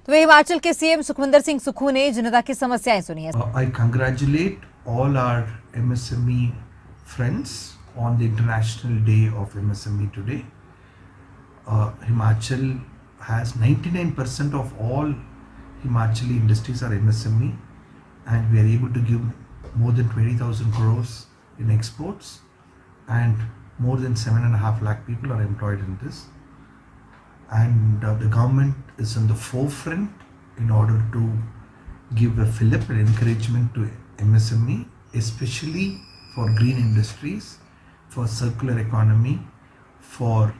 तो हिमाचल के सीएम सुखविंदर सिंह सुक्खू ने जनता की समस्याएं सुनी है। I congratulate all our MSME friends on the International Day of MSME today. Himachal has 99% of all Himachali industries are MSME, and we are able to give more than 20,000 crores in exports, and more than 7.5 lakh people are employed in this. And the government is in the forefront in order to give a fillip and encouragement to MSME, especially for green industries, for circular economy, for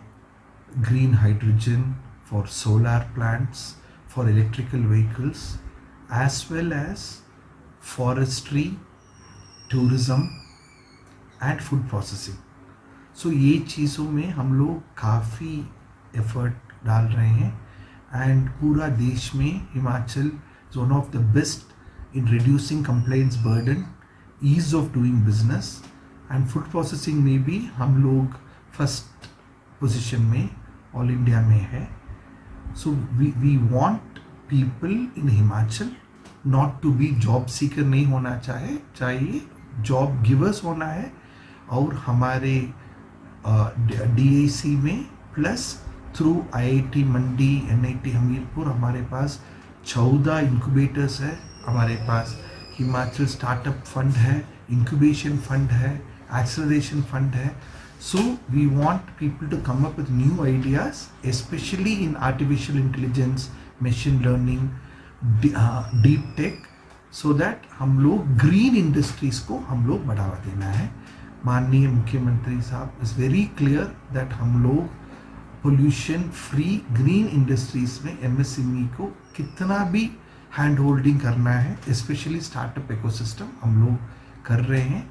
green hydrogen, for solar plants, for electrical vehicles, as well as forestry, tourism and food processing. So ये चीज़ों में हम लोग काफ़ी effort डाल रहे हैं, and पूरा देश में Himachal is one of the best in reducing complaints burden, ease of doing business, and food processing में भी हम लोग फर्स्ट पोजीशन में ऑल इंडिया में है. So we want people in Himachal not to be job seeker नहीं होना चाहिए जॉब गिवर्स होना है. और हमारे DAC में प्लस थ्रू IIT मंडी, NIT हमीरपुर हमारे पास 14 इंक्यूबेटर्स है. हमारे पास हिमाचल स्टार्टअप फंड है, इंक्यूबेशन फंड है, एक्सेलरेशन फंड है. So we want people to come up with new ideas, especially in artificial intelligence, machine learning, deep tech, so that हम लोग green industries को हम लोग बढ़ावा देना है. माननीय मुख्यमंत्री साहब इज वेरी क्लियर दैट हम लोग पोल्यूशन फ्री ग्रीन इंडस्ट्रीज में MSME को कितना भी हैंड होल्डिंग करना है, स्पेशली स्टार्टअप इकोसिस्टम हम लोग कर रहे हैं.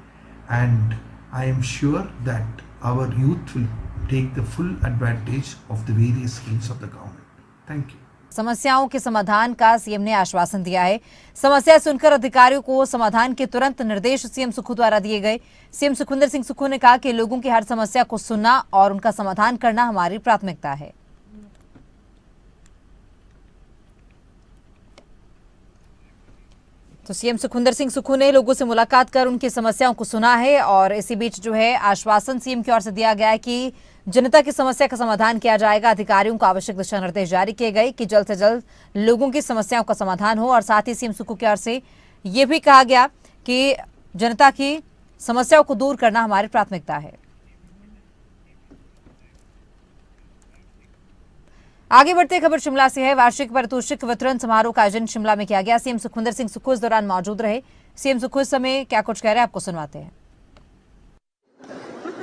And I am sure that our youth will take the full advantage of the various schemes of the government. Thank you. समस्याओं के समाधान का सीएम ने आश्वासन दिया है. समस्या सुनकर अधिकारियों को समाधान के तुरंत निर्देश सीएम सुक्खू द्वारा दिए गए. सीएम सुखविंदर सिंह सुक्खू ने कहा कि लोगों की हर समस्या को सुनना और उनका समाधान करना हमारी प्राथमिकता है. तो सीएम सुखविंदर सिंह सुक्खू ने लोगों से मुलाकात कर उनकी समस्याओं को सुना है, और इसी बीच जो है आश्वासन सीएम की ओर से दिया गया है कि जनता की समस्या का समाधान किया जाएगा. अधिकारियों को आवश्यक दिशा निर्देश जारी किए गए कि जल्द से जल्द लोगों की समस्याओं का समाधान हो. और साथ ही सीएम सुक्खू की ओर से ये भी कहा गया कि जनता की समस्याओं को दूर करना हमारी प्राथमिकता है. आगे बढ़ते खबर शिमला से है. वार्षिक पारितोषिक वितरण समारोह का आयोजन शिमला में किया गया. सीएम सुखविंदर सिंह सुक्खू इस दौरान मौजूद रहे. सीएम सुक्खू इस समय क्या कुछ कह रहे हैं, आपको सुनवाते हैं.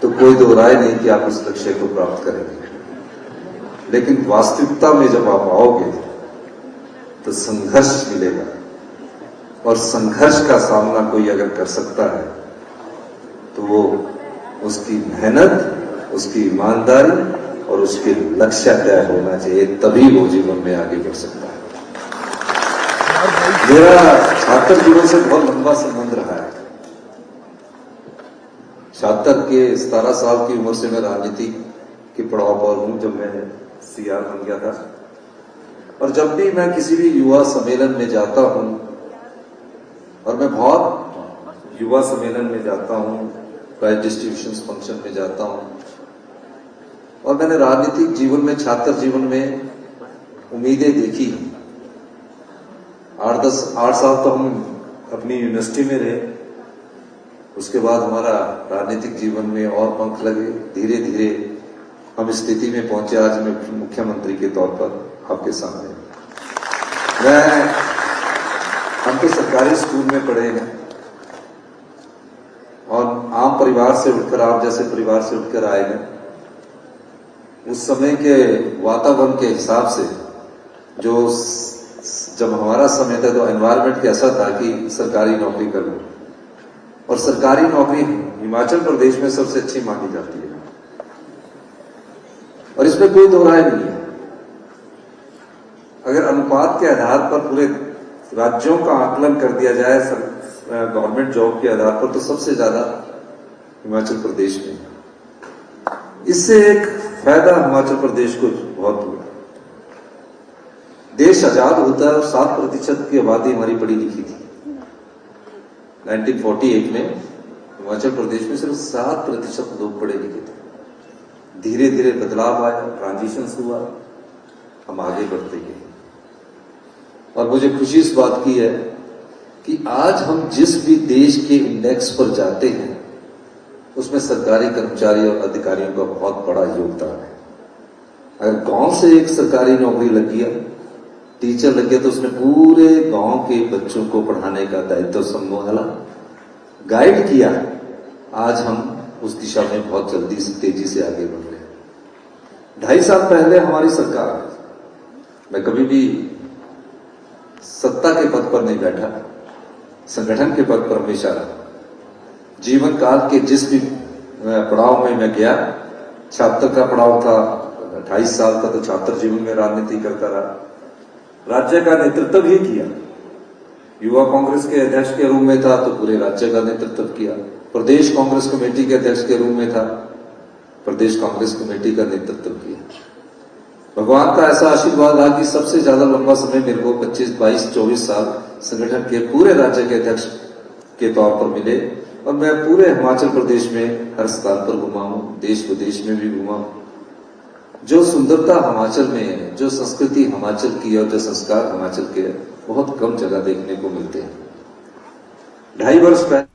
तो कोई दो राय नहीं कि आप उस लक्ष्य को प्राप्त करेंगे, लेकिन वास्तविकता में जब आप आओगे तो संघर्ष मिलेगा, और संघर्ष का सामना कोई अगर कर सकता है तो वो उसकी मेहनत, उसकी ईमानदारी और उसके लक्ष्य तय होना चाहिए, तभी वो जीवन में आगे बढ़ सकता है. मेरा छात्र जीवन से बहुत लंबा संबंध रहा है. छात्र के 17 साल की उम्र से मैं राजनीति के पड़ाव पर हूं, जब मैं CR बन गया था. और जब भी मैं किसी भी युवा सम्मेलन में जाता हूं, और मैं बहुत युवा सम्मेलन में जाता हूं, प्राइज डिस्ट्रीब्यूशन फंक्शन में जाता हूं, और मैंने राजनीतिक जीवन में, छात्र जीवन में उम्मीदें देखी. 8 साल तो हम अपनी यूनिवर्सिटी में रहे. उसके बाद हमारा राजनीतिक जीवन में और पंख लगे. धीरे धीरे हम इस स्थिति में पहुंचे आज मैं मुख्यमंत्री के तौर पर आपके सामने. हम तो सरकारी स्कूल में पढ़े हैं, और आम परिवार से उठकर, आप जैसे परिवार से उठकर आए हैं. उस समय के वातावरण के हिसाब से जो जब हमारा समय था तो एनवायरनमेंट कैसा था कि सरकारी नौकरी कर लो, और सरकारी नौकरी हिमाचल प्रदेश में सबसे अच्छी मानी जाती है, और इसमें कोई दो राय नहीं है. अगर अनुपात के आधार पर पूरे राज्यों का आकलन कर दिया जाए गवर्नमेंट जॉब के आधार पर, तो सबसे ज्यादा हिमाचल प्रदेश में. इससे एक फायदा हिमाचल प्रदेश को बहुत हुआ. देश आजाद होता है और 7% की आबादी हमारी पढ़ी लिखी थी। 1948 में हिमाचल प्रदेश में सिर्फ 7% लोग पढ़े लिखे थे। धीरे धीरे बदलाव आया, ट्रांजिशन हुआ, हम आगे बढ़ते गए। और मुझे खुशी इस बात की है कि आज हम जिस भी देश के इंडेक्स पर जाते हैं उसमें सरकारी कर्मचारी और अधिकारियों का बहुत बड़ा योगदान है। अगर गांव से एक सरकारी नौकरी लग गया, टीचर लग गया, तो उसने पूरे गांव के बच्चों को पढ़ाने का दायित्व संभाला, गाइड किया। आज हम उस दिशा में बहुत जल्दी से तेजी से आगे बढ़ रहे हैं। 2.5 साल पहले हमारी सरकार, मैं कभी भी सत्ता के पद पर नहीं बैठा, संगठन के पद पर हमेशा रहा। जीवन काल के जिस भी पड़ाव में मैं गया, छात्र का पड़ाव था, 28 साल का तो छात्र जीवन में राजनीति करता रहा, राज्य का नेतृत्व भी किया। युवा कांग्रेस के अध्यक्ष के रूप में था तो पूरे राज्य का नेतृत्व किया। प्रदेश कांग्रेस कमेटी के अध्यक्ष के रूप में था, प्रदेश कांग्रेस कमेटी का नेतृत्व किया। भगवान का ऐसा आशीर्वाद रहा कि सबसे ज्यादा लंबा समय मेरे को 25, 22, 24 साल संगठन के पूरे राज्य के अध्यक्ष के तौर पर मिले और मैं पूरे हिमाचल प्रदेश में हर स्थान पर घुमा हूं, देश विदेश में भी घुमा हूं। जो सुंदरता हिमाचल में है, जो संस्कृति हिमाचल की और जो संस्कार हिमाचल के बहुत कम जगह देखने को मिलते हैं। 2.5 वर्ष पहले